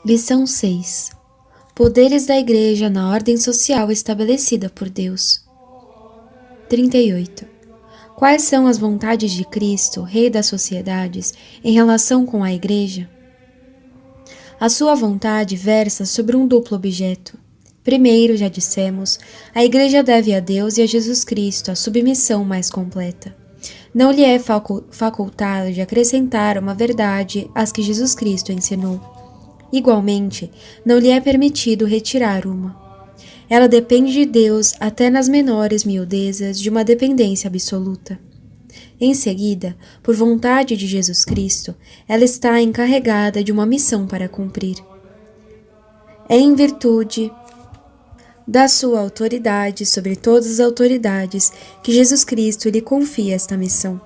Lição 6. Poderes da Igreja na ordem social estabelecida por Deus. 38. Quais são as vontades de Cristo, Rei das sociedades, em relação com a Igreja? A sua vontade versa sobre um duplo objeto. Primeiro, já dissemos, a Igreja deve a Deus e a Jesus Cristo a submissão mais completa. Não lhe é facultado de acrescentar uma verdade às que Jesus Cristo ensinou. Igualmente, não lhe é permitido retirar uma. Ela depende de Deus até nas menores miudezas de uma dependência absoluta. Em seguida, por vontade de Jesus Cristo, ela está encarregada de uma missão para cumprir. É em virtude da sua autoridade sobre todas as autoridades que Jesus Cristo lhe confia esta missão.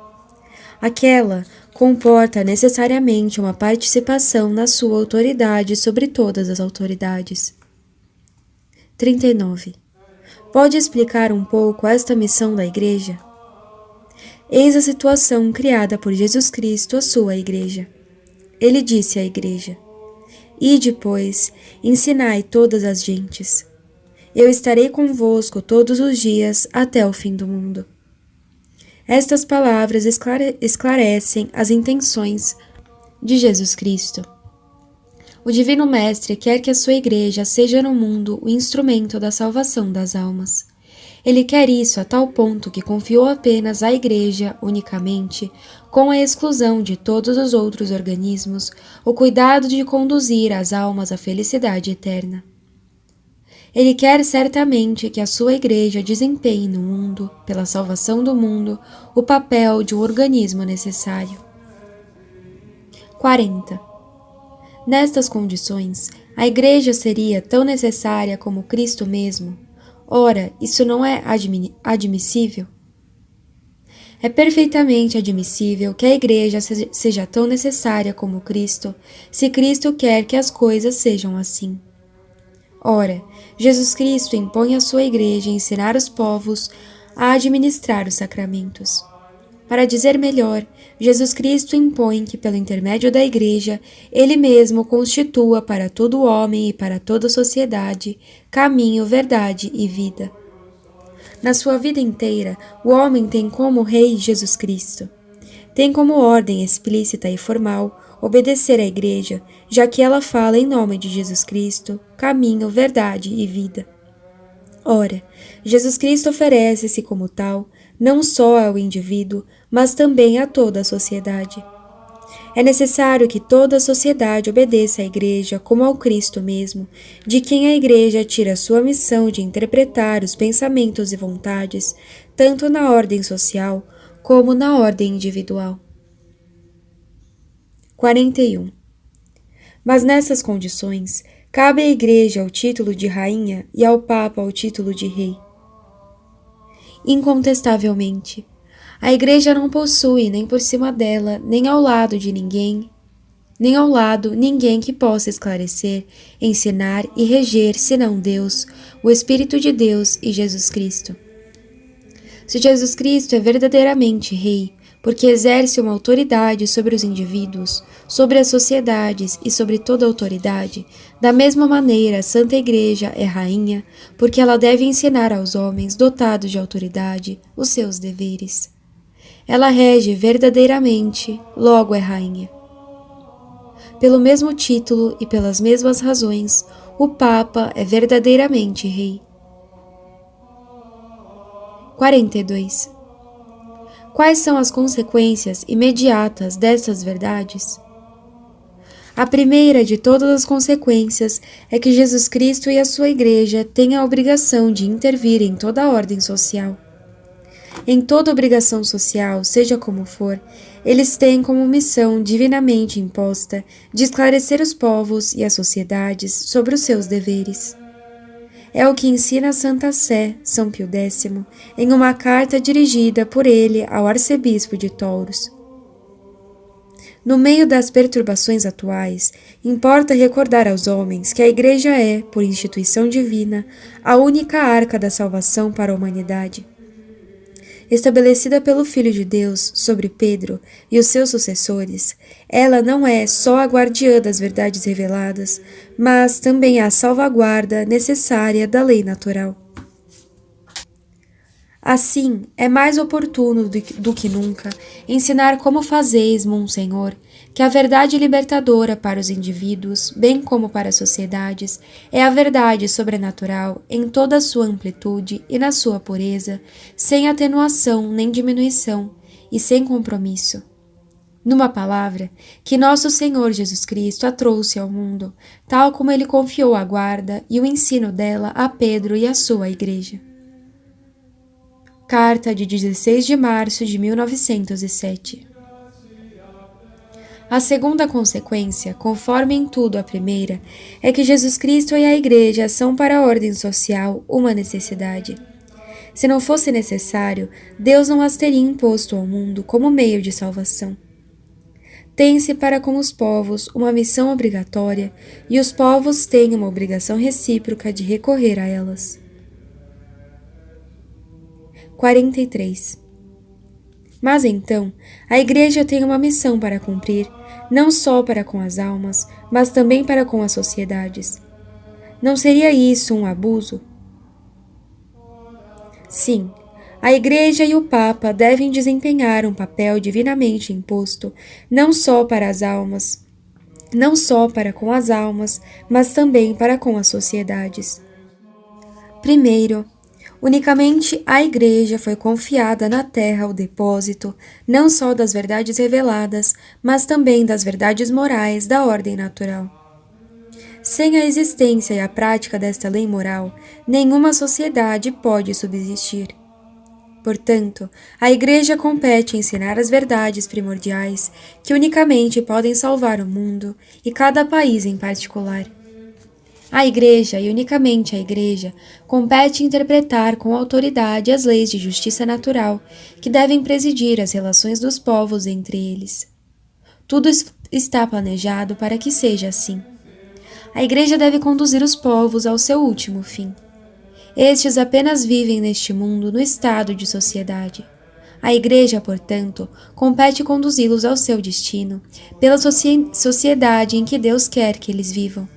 Aquela comporta necessariamente uma participação na sua autoridade sobre todas as autoridades. 39. Pode explicar um pouco esta missão da Igreja? Eis a situação criada por Jesus Cristo à sua Igreja. Ele disse à Igreja: Ide, pois, ensinai todas as gentes. Eu estarei convosco todos os dias até o fim do mundo. Estas palavras esclarecem as intenções de Jesus Cristo. O Divino Mestre quer que a sua Igreja seja no mundo o instrumento da salvação das almas. Ele quer isso a tal ponto que confiou apenas à Igreja, unicamente, com a exclusão de todos os outros organismos, o cuidado de conduzir as almas à felicidade eterna. Ele quer certamente que a sua Igreja desempenhe no mundo, pela salvação do mundo, o papel de um organismo necessário. 40. Nestas condições, a Igreja seria tão necessária como Cristo mesmo? Ora, isso não é admissível? É perfeitamente admissível que a Igreja seja tão necessária como Cristo, se Cristo quer que as coisas sejam assim. Ora, Jesus Cristo impõe à sua Igreja ensinar os povos a administrar os sacramentos. Para dizer melhor, Jesus Cristo impõe que, pelo intermédio da Igreja, Ele mesmo constitua para todo homem e para toda a sociedade caminho, verdade e vida. Na sua vida inteira, o homem tem como rei Jesus Cristo. Tem como ordem explícita e formal obedecer à Igreja, já que ela fala em nome de Jesus Cristo, caminho, verdade e vida. Ora, Jesus Cristo oferece-se como tal, não só ao indivíduo, mas também a toda a sociedade. É necessário que toda a sociedade obedeça à Igreja como ao Cristo mesmo, de quem a Igreja tira sua missão de interpretar os pensamentos e vontades, tanto na ordem social como na ordem individual. 41. Mas nessas condições, cabe à Igreja o título de rainha e ao Papa o título de rei. Incontestavelmente, a Igreja não possui nem por cima dela, nem ao lado ninguém que possa esclarecer, ensinar e reger, senão Deus, o Espírito de Deus e Jesus Cristo. Se Jesus Cristo é verdadeiramente Rei, porque exerce uma autoridade sobre os indivíduos, sobre as sociedades e sobre toda autoridade, da mesma maneira a Santa Igreja é rainha, porque ela deve ensinar aos homens dotados de autoridade os seus deveres. Ela rege verdadeiramente, logo é rainha. Pelo mesmo título e pelas mesmas razões, o Papa é verdadeiramente rei. 42. Quais são as consequências imediatas destas verdades? A primeira de todas as consequências é que Jesus Cristo e a sua Igreja têm a obrigação de intervir em toda a ordem social. Em toda obrigação social, seja como for, eles têm como missão divinamente imposta de esclarecer os povos e as sociedades sobre os seus deveres. É o que ensina a Santa Sé, São Pio X, em uma carta dirigida por ele ao arcebispo de Touros. No meio das perturbações atuais, importa recordar aos homens que a Igreja é, por instituição divina, a única arca da salvação para a humanidade. estabelecida pelo Filho de Deus sobre Pedro e os seus sucessores, ela não é só a guardiã das verdades reveladas, mas também a salvaguarda necessária da lei natural. Assim, é mais oportuno do que nunca ensinar como fazeis, Monsenhor, que a verdade libertadora para os indivíduos, bem como para as sociedades, é a verdade sobrenatural em toda a sua amplitude e na sua pureza, sem atenuação nem diminuição e sem compromisso. Numa palavra, que nosso Senhor Jesus Cristo a trouxe ao mundo, tal como ele confiou a guarda e o ensino dela a Pedro e a sua Igreja. Carta de 16 de março de 1907. A segunda consequência, conforme em tudo a primeira, é que Jesus Cristo e a Igreja são para a ordem social uma necessidade. Se não fosse necessário, Deus não as teria imposto ao mundo como meio de salvação. Tem-se para com os povos uma missão obrigatória e os povos têm uma obrigação recíproca de recorrer a elas. 43. Mas então, a Igreja tem uma missão para cumprir, não só para com as almas, mas também para com as sociedades. Não seria isso um abuso? Sim, a Igreja e o Papa devem desempenhar um papel divinamente imposto, não só para as almas, não só para com as almas, mas também para com as sociedades. Primeiro, unicamente à Igreja foi confiada na terra o depósito, não só das verdades reveladas, mas também das verdades morais da ordem natural. Sem a existência e a prática desta lei moral, nenhuma sociedade pode subsistir. Portanto, a Igreja compete ensinar as verdades primordiais que unicamente podem salvar o mundo e cada país em particular. A Igreja, e unicamente a Igreja, compete interpretar com autoridade as leis de justiça natural que devem presidir as relações dos povos entre eles. Tudo está planejado para que seja assim. A Igreja deve conduzir os povos ao seu último fim. Estes apenas vivem neste mundo no estado de sociedade. A Igreja, portanto, compete conduzi-los ao seu destino, pela sociedade em que Deus quer que eles vivam.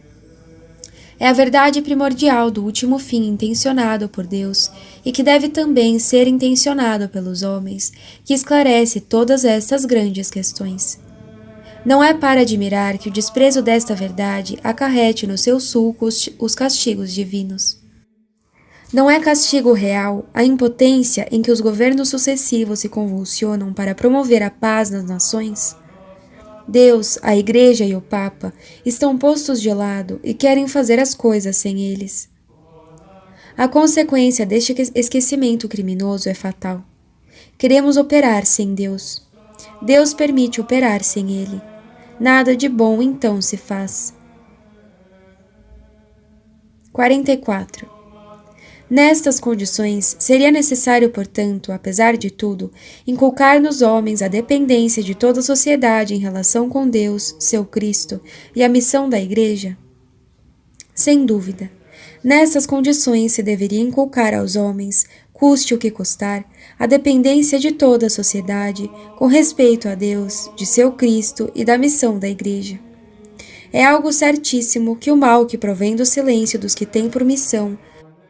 É a verdade primordial do último fim intencionado por Deus e que deve também ser intencionado pelos homens, que esclarece todas estas grandes questões. Não é para admirar que o desprezo desta verdade acarrete no seu sulco os castigos divinos. Não é castigo real a impotência em que os governos sucessivos se convulsionam para promover a paz nas nações? Deus, a Igreja e o Papa estão postos de lado e querem fazer as coisas sem eles. A consequência deste esquecimento criminoso é fatal. Queremos operar sem Deus. Deus permite operar sem Ele. Nada de bom então se faz. 44. Nestas condições, seria necessário, portanto, apesar de tudo, inculcar nos homens a dependência de toda a sociedade em relação com Deus, seu Cristo, e a missão da Igreja? Sem dúvida. Nestas condições se deveria inculcar aos homens, custe o que custar, a dependência de toda a sociedade, com respeito a Deus, de seu Cristo e da missão da Igreja. É algo certíssimo que o mal que provém do silêncio dos que têm por missão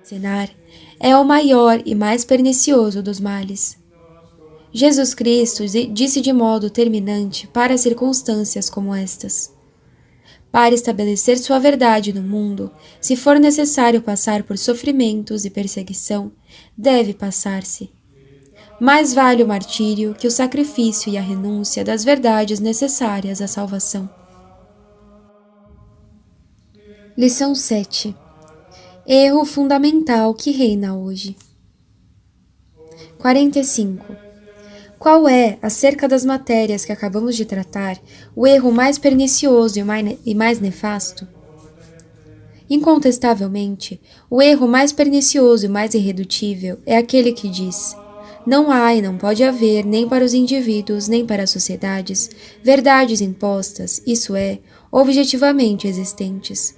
ensinar é o maior e mais pernicioso dos males. Jesus Cristo disse de modo terminante para circunstâncias como estas: para estabelecer sua verdade no mundo, se for necessário passar por sofrimentos e perseguição, deve passar-se. Mais vale o martírio que o sacrifício e a renúncia das verdades necessárias à salvação. Lição 7. Erro fundamental que reina hoje. 45. Qual é, acerca das matérias que acabamos de tratar, o erro mais pernicioso e mais nefasto? Incontestavelmente, o erro mais pernicioso e mais irredutível é aquele que diz: não há e não pode haver, nem para os indivíduos, nem para as sociedades, verdades impostas, isso é, objetivamente existentes.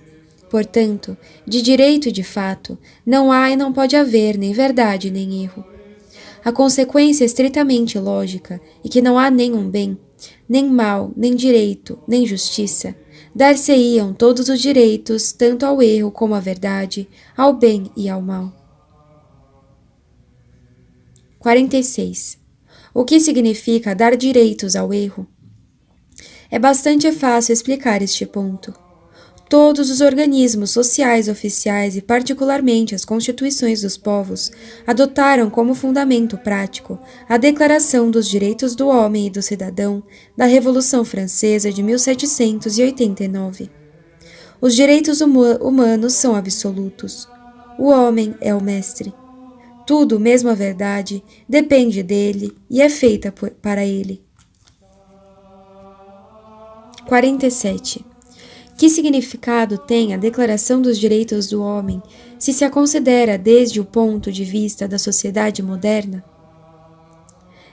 Portanto, de direito e de fato, não há e não pode haver nem verdade nem erro. a consequência estritamente lógica e que não há nenhum bem, nem mal, nem direito, nem justiça, dar-se-iam todos os direitos tanto ao erro como à verdade, ao bem e ao mal. 46. O que significa dar direitos ao erro? É bastante fácil explicar este ponto. Todos os organismos sociais oficiais e particularmente as constituições dos povos adotaram como fundamento prático a Declaração dos Direitos do Homem e do Cidadão da Revolução Francesa de 1789. Os direitos humanos são absolutos. O homem é o mestre. Tudo, mesmo a verdade, depende dele e é feita para ele. 47. Que significado tem a Declaração dos Direitos do Homem se se a considera desde o ponto de vista da sociedade moderna?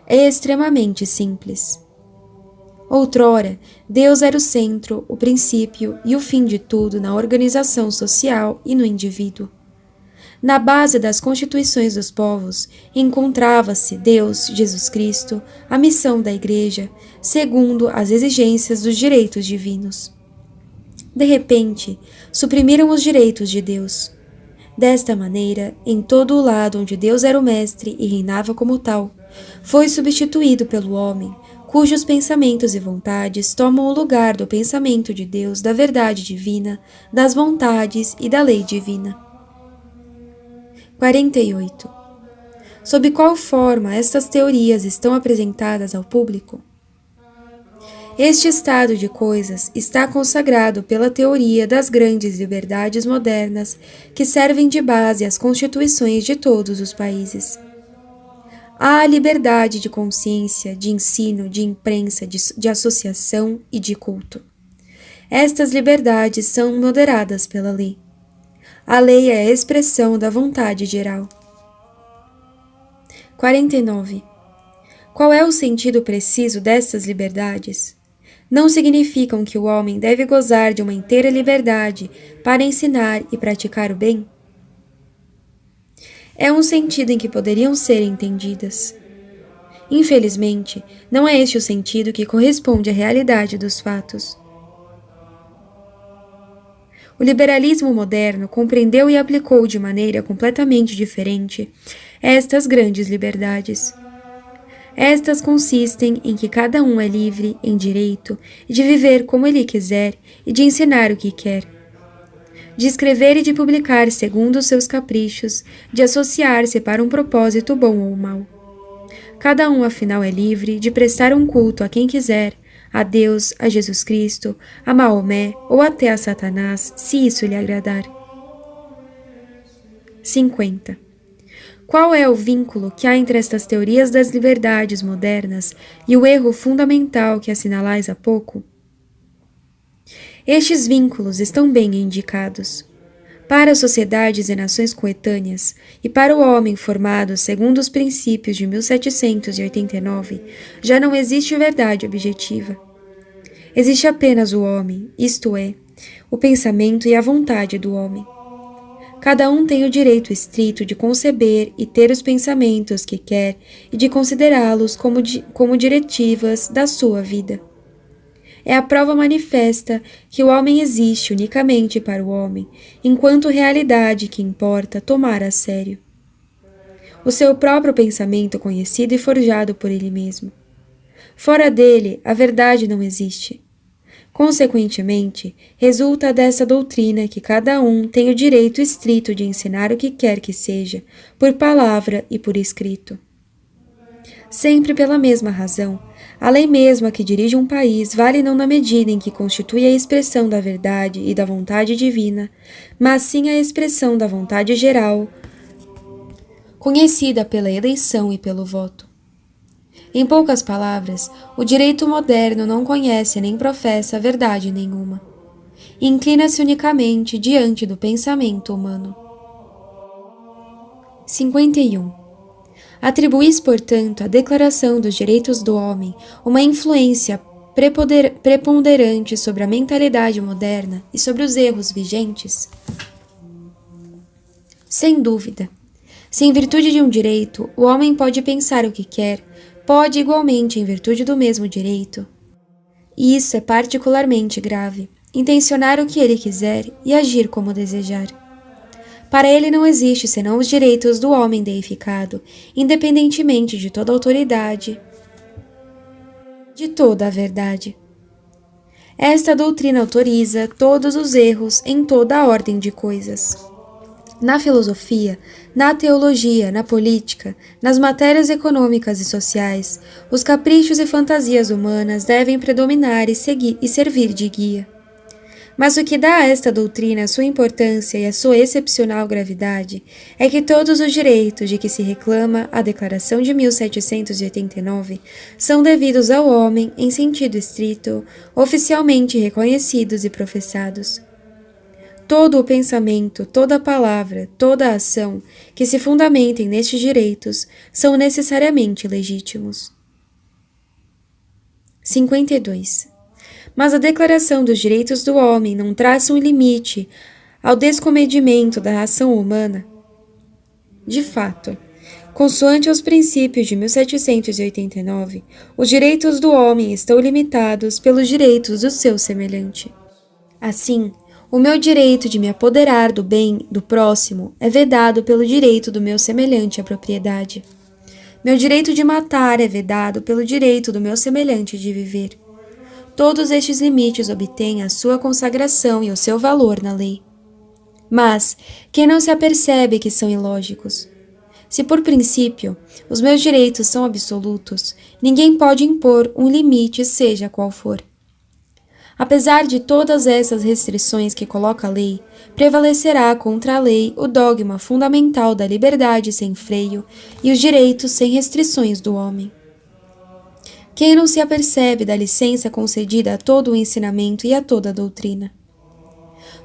É extremamente simples. Outrora, Deus era o centro, o princípio e o fim de tudo na organização social e no indivíduo. Na base das constituições dos povos encontrava-se Deus, Jesus Cristo, a missão da Igreja, segundo as exigências dos direitos divinos. De repente, suprimiram os direitos de Deus. Desta maneira, em todo o lado onde Deus era o mestre e reinava como tal, foi substituído pelo homem, cujos pensamentos e vontades tomam o lugar do pensamento de Deus, da verdade divina, das vontades e da lei divina. 48. Sob qual forma estas teorias estão apresentadas ao público? Este estado de coisas está consagrado pela teoria das grandes liberdades modernas que servem de base às constituições de todos os países. Há a liberdade de consciência, de ensino, de imprensa, de associação e de culto. Estas liberdades são moderadas pela lei. A lei é a expressão da vontade geral. 49. Qual é o sentido preciso destas liberdades? Não significam que o homem deve gozar de uma inteira liberdade para ensinar e praticar o bem? É um sentido em que poderiam ser entendidas. Infelizmente, não é este o sentido que corresponde à realidade dos fatos. O liberalismo moderno compreendeu e aplicou de maneira completamente diferente estas grandes liberdades. Estas consistem em que cada um é livre, em direito, de viver como ele quiser e de ensinar o que quer, de escrever e de publicar segundo os seus caprichos, de associar-se para um propósito bom ou mau. Cada um, afinal, é livre de prestar um culto a quem quiser, a Deus, a Jesus Cristo, a Maomé ou até a Satanás, se isso lhe agradar. 50. Qual é o vínculo que há entre estas teorias das liberdades modernas e o erro fundamental que assinalais há pouco? Estes vínculos estão bem indicados. Para as sociedades e nações coetâneas, e para o homem formado segundo os princípios de 1789, já não existe verdade objetiva. Existe apenas o homem, isto é, o pensamento e a vontade do homem. Cada um tem o direito estrito de conceber e ter os pensamentos que quer e de considerá-los como diretivas da sua vida. É a prova manifesta que o homem existe unicamente para o homem, enquanto realidade que importa tomar a sério. O seu próprio pensamento conhecido e forjado por ele mesmo. Fora dele, a verdade não existe. Consequentemente, resulta dessa doutrina que cada um tem o direito estrito de ensinar o que quer que seja, por palavra e por escrito. Sempre pela mesma razão, a lei mesma que dirige um país vale não na medida em que constitui a expressão da verdade e da vontade divina, mas sim a expressão da vontade geral, conhecida pela eleição e pelo voto. Em poucas palavras, o direito moderno não conhece nem professa verdade nenhuma. Inclina-se unicamente diante do pensamento humano. 51. Atribuís, portanto, à Declaração dos Direitos do Homem uma influência preponderante sobre a mentalidade moderna e sobre os erros vigentes? Sem dúvida. Se em virtude de um direito o homem pode pensar o que quer, pode igualmente, em virtude do mesmo direito. E isso é particularmente grave, intencionar o que ele quiser e agir como desejar. Para ele não existe senão os direitos do homem deificado, independentemente de toda autoridade, de toda a verdade. Esta doutrina autoriza todos os erros em toda a ordem de coisas. Na filosofia, na teologia, na política, nas matérias econômicas e sociais, os caprichos e fantasias humanas devem predominar e servir de guia. Mas o que dá a esta doutrina a sua importância e a sua excepcional gravidade é que todos os direitos de que se reclama a Declaração de 1789 são devidos ao homem em sentido estrito, oficialmente reconhecidos e professados. Todo o pensamento, toda a palavra, toda a ação que se fundamentem nestes direitos são necessariamente legítimos. 52. Mas a Declaração dos Direitos do Homem não traça um limite ao descomedimento da ação humana. De fato, consoante os princípios de 1789, os direitos do homem estão limitados pelos direitos do seu semelhante. Assim, o meu direito de me apoderar do bem do próximo é vedado pelo direito do meu semelhante à propriedade. Meu direito de matar é vedado pelo direito do meu semelhante de viver. Todos estes limites obtêm a sua consagração e o seu valor na lei. Mas quem não se apercebe que são ilógicos? Se por princípio os meus direitos são absolutos, ninguém pode impor um limite, seja qual for. Apesar de todas essas restrições que coloca a lei, prevalecerá contra a lei o dogma fundamental da liberdade sem freio e os direitos sem restrições do homem. Quem não se apercebe da licença concedida a todo o ensinamento e a toda a doutrina?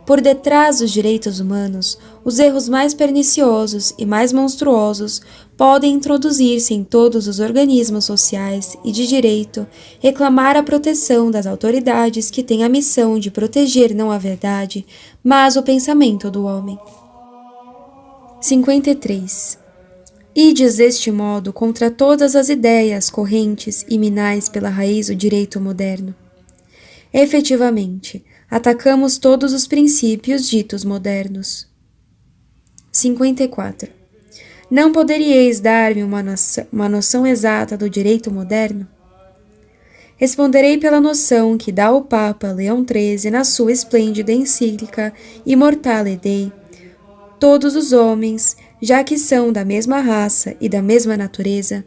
Por detrás dos direitos humanos, os erros mais perniciosos e mais monstruosos podem introduzir-se em todos os organismos sociais e de direito, reclamar a proteção das autoridades que têm a missão de proteger não a verdade, mas o pensamento do homem. 53. Ides deste modo contra todas as ideias correntes e minais pela raiz o direito moderno. Efetivamente, atacamos todos os princípios ditos modernos. 54. Não poderíeis dar-me uma noção exata do direito moderno? Responderei pela noção que dá o Papa Leão XIII na sua esplêndida encíclica Immortale Dei. Todos os homens, já que são da mesma raça e da mesma natureza,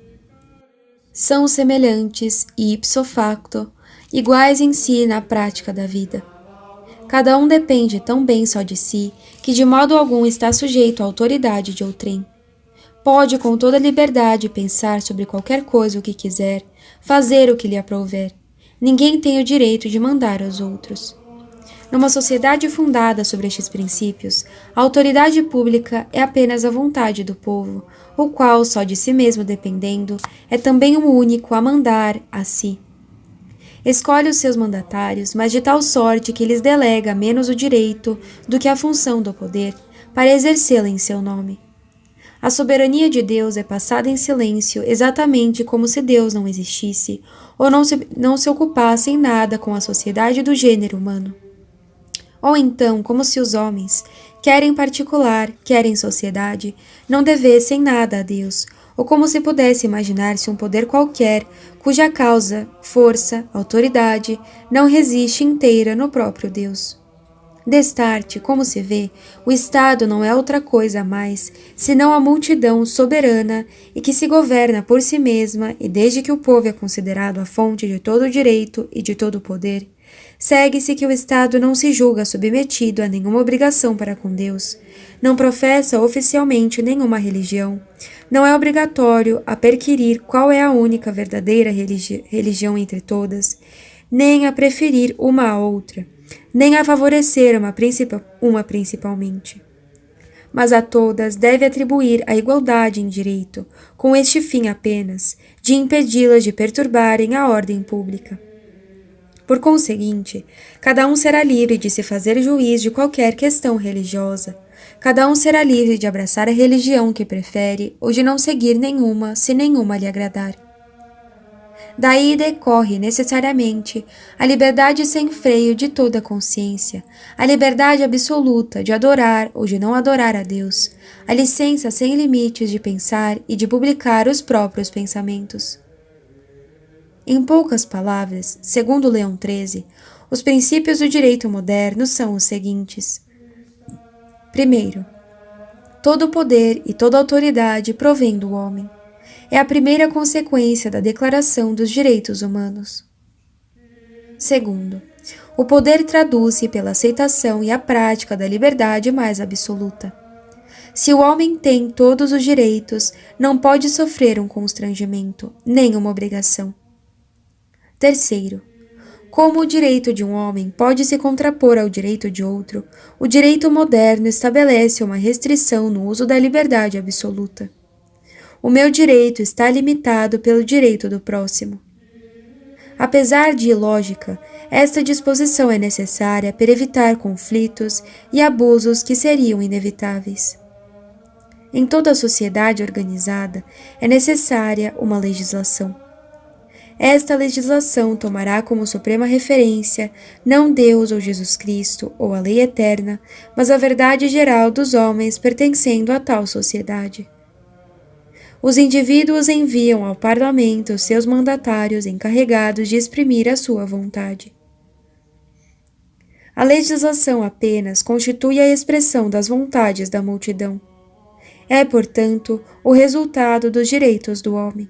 são semelhantes e ipso facto, iguais em si na prática da vida. Cada um depende tão bem só de si, que de modo algum está sujeito à autoridade de outrem. Pode com toda liberdade pensar sobre qualquer coisa o que quiser, fazer o que lhe aprouver. Ninguém tem o direito de mandar aos outros. Numa sociedade fundada sobre estes princípios, a autoridade pública é apenas a vontade do povo, o qual, só de si mesmo dependendo, é também o único a mandar a si. Escolhe os seus mandatários, mas de tal sorte que lhes delega menos o direito do que a função do poder, para exercê-la em seu nome. A soberania de Deus é passada em silêncio exatamente como se Deus não existisse, ou não se ocupasse em nada com a sociedade do gênero humano. Ou então, como se os homens, quer em particular, quer em sociedade, não devessem nada a Deus, ou como se pudesse imaginar-se um poder qualquer, cuja causa, força, autoridade, não resiste inteira no próprio Deus. Destarte, como se vê, o Estado não é outra coisa a mais, senão a multidão soberana e que se governa por si mesma, e desde que o povo é considerado a fonte de todo o direito e de todo o poder, segue-se que o Estado não se julga submetido a nenhuma obrigação para com Deus, não professa oficialmente nenhuma religião, não é obrigatório a perquirir qual é a única verdadeira religião entre todas, nem a preferir uma à outra, nem a favorecer uma principalmente. Mas a todas deve atribuir a igualdade em direito, com este fim apenas, de impedi-las de perturbarem a ordem pública. Por conseguinte, cada um será livre de se fazer juiz de qualquer questão religiosa, cada um será livre de abraçar a religião que prefere ou de não seguir nenhuma, se nenhuma lhe agradar. Daí decorre necessariamente a liberdade sem freio de toda a consciência, a liberdade absoluta de adorar ou de não adorar a Deus, a licença sem limites de pensar e de publicar os próprios pensamentos. Em poucas palavras, segundo Leão XIII, os princípios do direito moderno são os seguintes. Primeiro, todo poder e toda autoridade provém do homem. É a primeira consequência da Declaração dos Direitos Humanos. Segundo, o poder traduz-se pela aceitação e a prática da liberdade mais absoluta. Se o homem tem todos os direitos, não pode sofrer um constrangimento, nem uma obrigação. Terceiro, como o direito de um homem pode se contrapor ao direito de outro, o direito moderno estabelece uma restrição no uso da liberdade absoluta. O meu direito está limitado pelo direito do próximo. Apesar de ilógica, esta disposição é necessária para evitar conflitos e abusos que seriam inevitáveis. Em toda a sociedade organizada, é necessária uma legislação. Esta legislação tomará como suprema referência não Deus ou Jesus Cristo ou a lei eterna, mas a verdade geral dos homens pertencendo a tal sociedade. Os indivíduos enviam ao parlamento seus mandatários encarregados de exprimir a sua vontade. A legislação apenas constitui a expressão das vontades da multidão. É, portanto, o resultado dos direitos do homem.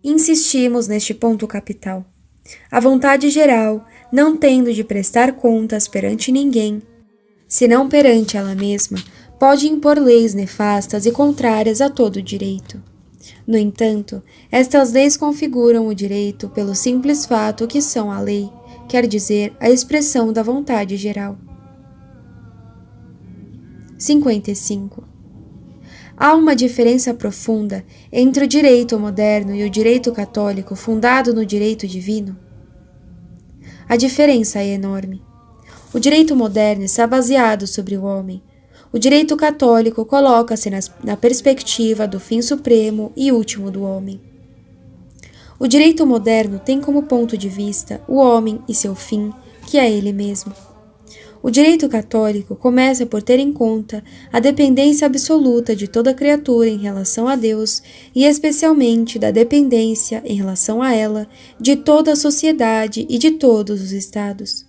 Insistimos neste ponto capital. A vontade geral, não tendo de prestar contas perante ninguém, senão perante ela mesma, pode impor leis nefastas e contrárias a todo o direito. No entanto, estas leis configuram o direito pelo simples fato que são a lei, quer dizer, a expressão da vontade geral. 55. Há uma diferença profunda entre o direito moderno e o direito católico fundado no direito divino? A diferença é enorme. O direito moderno está baseado sobre o homem. O direito católico coloca-se na perspectiva do fim supremo e último do homem. O direito moderno tem como ponto de vista o homem e seu fim, que é ele mesmo. O direito católico começa por ter em conta a dependência absoluta de toda criatura em relação a Deus e especialmente da dependência em relação a ela de toda a sociedade e de todos os estados.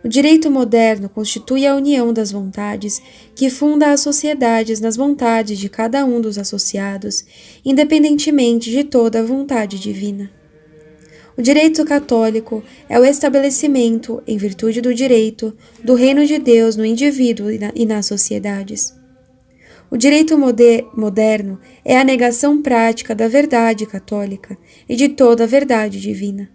O direito moderno constitui a união das vontades que funda as sociedades nas vontades de cada um dos associados, independentemente de toda a vontade divina. O direito católico é o estabelecimento, em virtude do direito, do reino de Deus no indivíduo e nas sociedades. O direito moderno é a negação prática da verdade católica e de toda a verdade divina.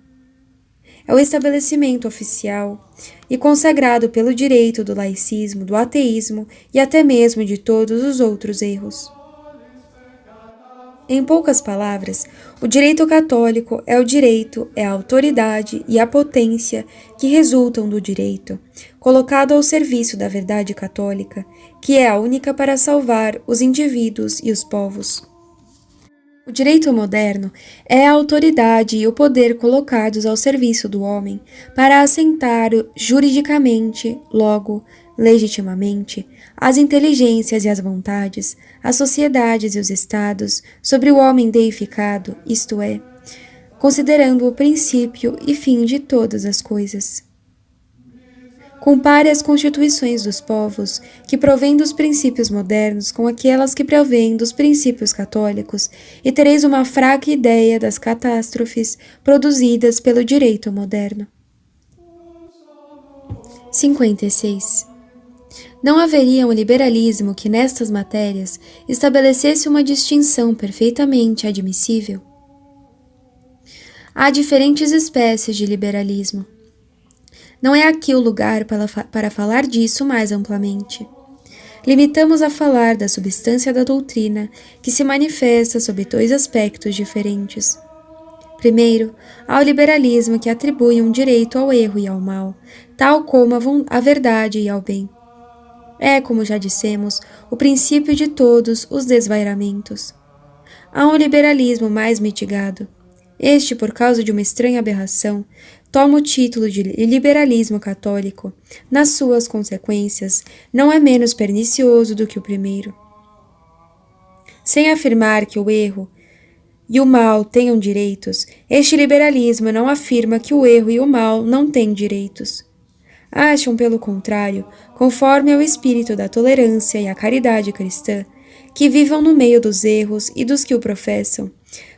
É o estabelecimento oficial e consagrado pelo direito do laicismo, do ateísmo e até mesmo de todos os outros erros. Em poucas palavras, o direito católico é o direito, é a autoridade e a potência que resultam do direito, colocado ao serviço da verdade católica, que é a única para salvar os indivíduos e os povos. O direito moderno é a autoridade e o poder colocados ao serviço do homem para assentar juridicamente, logo, legitimamente, as inteligências e as vontades, as sociedades e os estados sobre o homem deificado, isto é, considerando o princípio e fim de todas as coisas. Compare as constituições dos povos que provêm dos princípios modernos com aquelas que provêm dos princípios católicos e tereis uma fraca ideia das catástrofes produzidas pelo direito moderno. 56. Não haveria um liberalismo que nestas matérias estabelecesse uma distinção perfeitamente admissível? Há diferentes espécies de liberalismo. Não é aqui o lugar para falar disso mais amplamente. Limitamos a falar da substância da doutrina, que se manifesta sob dois aspectos diferentes. Primeiro, ao liberalismo que atribui um direito ao erro e ao mal, tal como a verdade e ao bem. É, como já dissemos, o princípio de todos os desvairamentos. Há um liberalismo mais mitigado. Este, por causa de uma estranha aberração, toma o título de liberalismo católico. Nas suas consequências, não é menos pernicioso do que o primeiro. Sem afirmar que o erro e o mal tenham direitos, este liberalismo não afirma que o erro e o mal não têm direitos. Acham, pelo contrário, conforme ao espírito da tolerância e a caridade cristã, que vivam no meio dos erros e dos que o professam,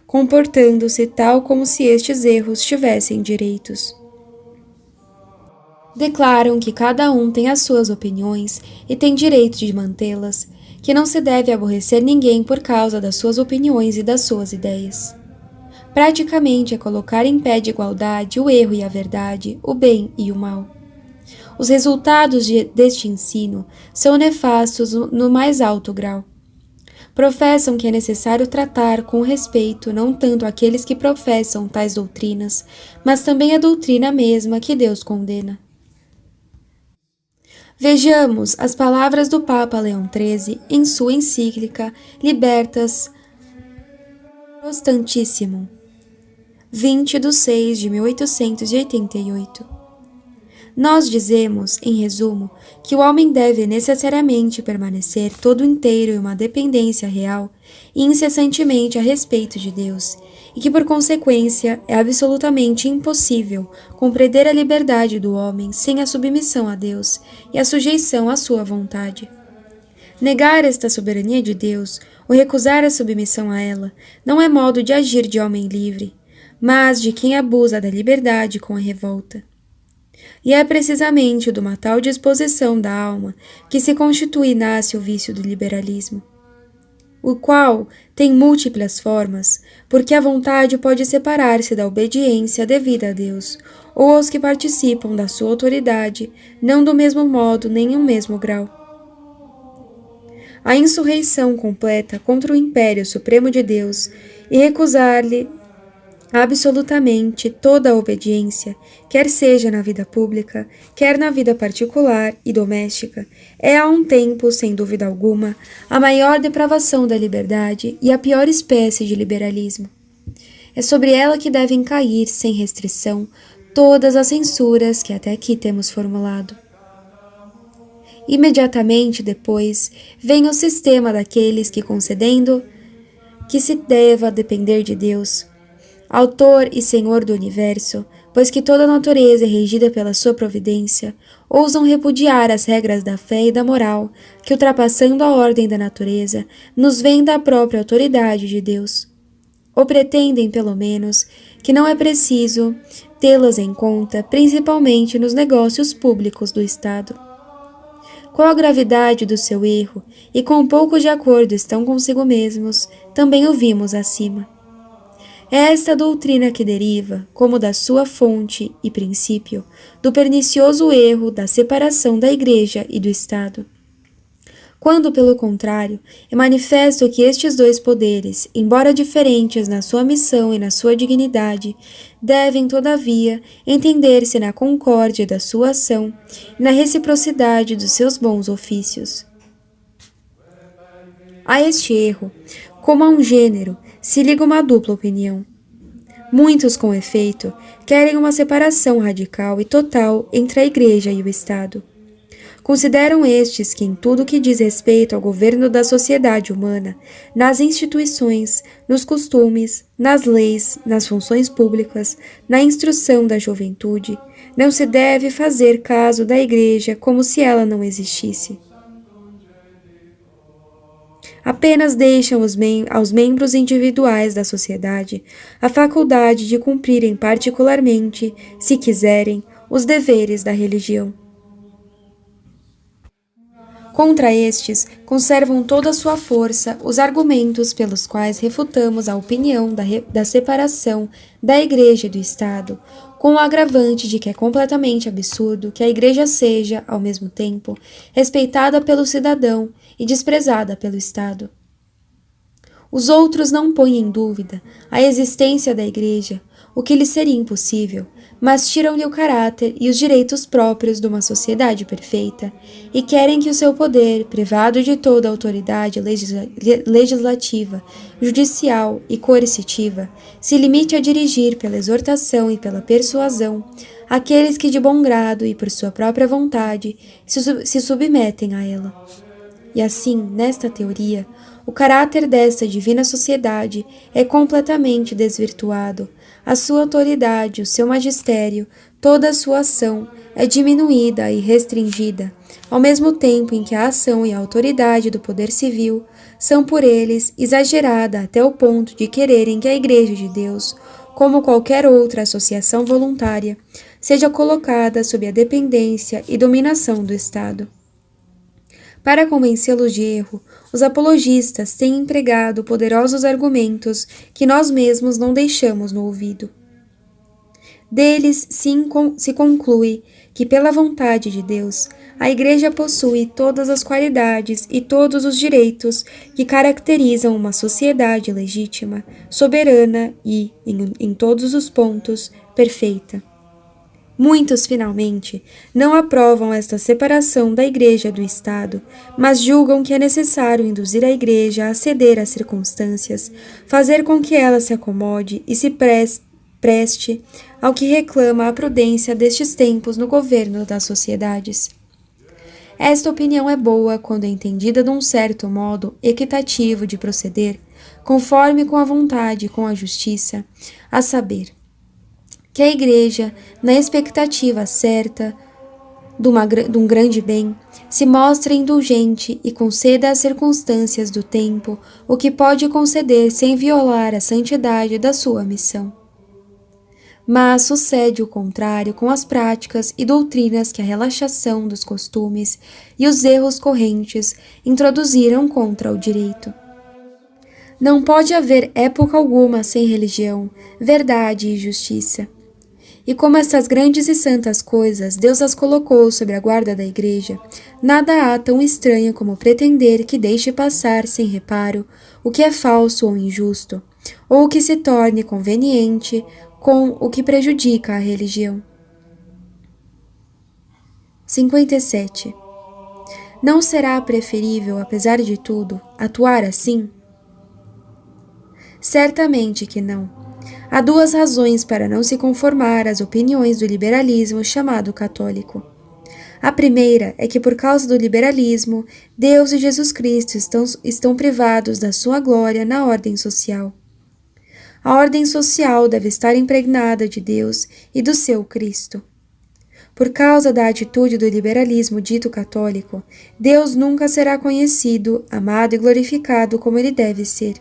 comportando-se tal como se estes erros tivessem direitos. Declaram que cada um tem as suas opiniões e tem direito de mantê-las, que não se deve aborrecer ninguém por causa das suas opiniões e das suas ideias. Praticamente é colocar em pé de igualdade o erro e a verdade, o bem e o mal. Os resultados deste ensino são nefastos no mais alto grau. Professam que é necessário tratar com respeito não tanto aqueles que professam tais doutrinas, mas também a doutrina mesma que Deus condena. Vejamos as palavras do Papa Leão XIII em sua encíclica Libertas Prostantissimum, 20/6/1888. Nós dizemos, em resumo, que o homem deve necessariamente permanecer todo inteiro em uma dependência real e incessantemente a respeito de Deus, e que, por consequência, é absolutamente impossível compreender a liberdade do homem sem a submissão a Deus e a sujeição à sua vontade. Negar esta soberania de Deus, ou recusar a submissão a ela, não é modo de agir de homem livre, mas de quem abusa da liberdade com a revolta. E é precisamente de uma tal disposição da alma que se constitui e nasce o vício do liberalismo, o qual tem múltiplas formas, porque a vontade pode separar-se da obediência devida a Deus, ou aos que participam da sua autoridade, não do mesmo modo nem no mesmo grau. A insurreição completa contra o império supremo de Deus e recusar-lhe absolutamente toda a obediência, quer seja na vida pública, quer na vida particular e doméstica, é a um tempo, sem dúvida alguma, a maior depravação da liberdade e a pior espécie de liberalismo. É sobre ela que devem cair, sem restrição, todas as censuras que até aqui temos formulado. Imediatamente depois, vem o sistema daqueles que, concedendo que se deva depender de Deus, Autor e Senhor do Universo, pois que toda a natureza é regida pela sua providência, ousam repudiar as regras da fé e da moral, que, ultrapassando a ordem da natureza, nos vêm da própria autoridade de Deus. Ou pretendem, pelo menos, que não é preciso tê-las em conta, principalmente nos negócios públicos do Estado. Qual a gravidade do seu erro, e quão pouco de acordo estão consigo mesmos, também o vimos acima. É esta doutrina que deriva, como da sua fonte e princípio, do pernicioso erro da separação da Igreja e do Estado. Quando, pelo contrário, é manifesto que estes dois poderes, embora diferentes na sua missão e na sua dignidade, devem, todavia, entender-se na concórdia da sua ação e na reciprocidade dos seus bons ofícios. A este erro, como a um gênero, se liga uma dupla opinião. Muitos, com efeito, querem uma separação radical e total entre a Igreja e o Estado. Consideram estes que, em tudo que diz respeito ao governo da sociedade humana, nas instituições, nos costumes, nas leis, nas funções públicas, na instrução da juventude, não se deve fazer caso da Igreja como se ela não existisse. Apenas deixam aos membros individuais da sociedade a faculdade de cumprirem particularmente, se quiserem, os deveres da religião. Contra estes, conservam toda a sua força os argumentos pelos quais refutamos a opinião da separação da Igreja e do Estado, com o agravante de que é completamente absurdo que a Igreja seja, ao mesmo tempo, respeitada pelo cidadão e desprezada pelo Estado. Os outros não põem em dúvida a existência da Igreja, o que lhe seria impossível, mas tiram-lhe o caráter e os direitos próprios de uma sociedade perfeita e querem que o seu poder, privado de toda autoridade legislativa, judicial e coercitiva, se limite a dirigir pela exortação e pela persuasão aqueles que de bom grado e por sua própria vontade se submetem a ela. E assim, nesta teoria, o caráter desta divina sociedade é completamente desvirtuado, a sua autoridade, o seu magistério, toda a sua ação é diminuída e restringida, ao mesmo tempo em que a ação e a autoridade do poder civil são por eles exagerada até o ponto de quererem que a Igreja de Deus, como qualquer outra associação voluntária, seja colocada sob a dependência e dominação do Estado. Para convencê-los de erro, os apologistas têm empregado poderosos argumentos que nós mesmos não deixamos no ouvido. Deles se conclui que, pela vontade de Deus, a Igreja possui todas as qualidades e todos os direitos que caracterizam uma sociedade legítima, soberana e, em todos os pontos, perfeita. Muitos, finalmente, não aprovam esta separação da Igreja do Estado, mas julgam que é necessário induzir a Igreja a ceder às circunstâncias, fazer com que ela se acomode e se preste ao que reclama a prudência destes tempos no governo das sociedades. Esta opinião é boa quando é entendida de um certo modo equitativo de proceder, conforme com a vontade e com a justiça, a saber, que a Igreja, na expectativa certa de um grande bem, se mostre indulgente e conceda às circunstâncias do tempo o que pode conceder sem violar a santidade da sua missão. Mas sucede o contrário com as práticas e doutrinas que a relaxação dos costumes e os erros correntes introduziram contra o direito. Não pode haver época alguma sem religião, verdade e justiça. E como estas grandes e santas coisas Deus as colocou sob a guarda da Igreja, nada há tão estranho como pretender que deixe passar sem reparo o que é falso ou injusto, ou o que se torne conveniente com o que prejudica a religião. 57. Não será preferível, apesar de tudo, atuar assim? Certamente que não. Há duas razões para não se conformar às opiniões do liberalismo chamado católico. A primeira é que, por causa do liberalismo, Deus e Jesus Cristo estão privados da sua glória na ordem social. A ordem social deve estar impregnada de Deus e do seu Cristo. Por causa da atitude do liberalismo dito católico, Deus nunca será conhecido, amado e glorificado como ele deve ser.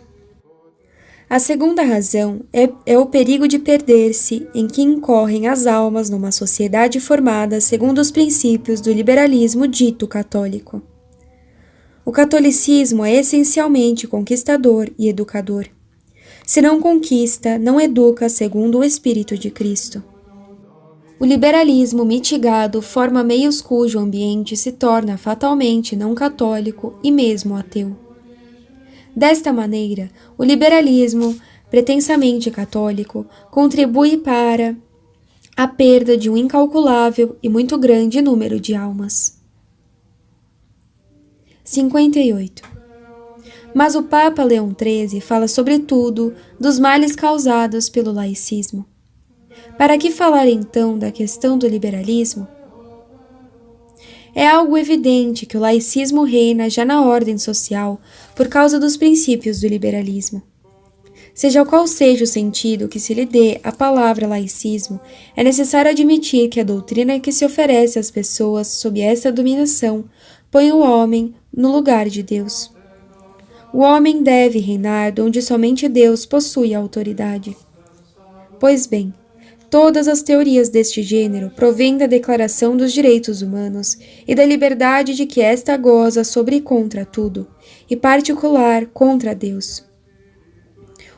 A segunda razão é o perigo de perder-se em que incorrem as almas numa sociedade formada segundo os princípios do liberalismo dito católico. O catolicismo é essencialmente conquistador e educador. Se não conquista, não educa segundo o Espírito de Cristo. O liberalismo mitigado forma meios cujo ambiente se torna fatalmente não católico e mesmo ateu. Desta maneira, o liberalismo, pretensamente católico, contribui para a perda de um incalculável e muito grande número de almas. 58. Mas o Papa Leão XIII fala sobretudo dos males causados pelo laicismo. Para que falar então da questão do liberalismo? É algo evidente que o laicismo reina já na ordem social por causa dos princípios do liberalismo. Seja qual seja o sentido que se lhe dê à palavra laicismo, é necessário admitir que a doutrina que se oferece às pessoas sob esta dominação põe o homem no lugar de Deus. O homem deve reinar onde somente Deus possui a autoridade. Pois bem, todas as teorias deste gênero provêm da Declaração dos Direitos Humanos e da liberdade de que esta goza sobre e contra tudo, e particular contra Deus.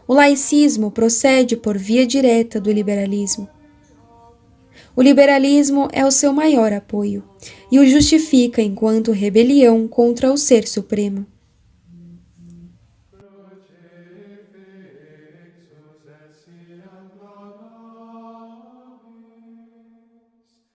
O laicismo procede por via direta do liberalismo. O liberalismo é o seu maior apoio, e o justifica enquanto rebelião contra o Ser Supremo.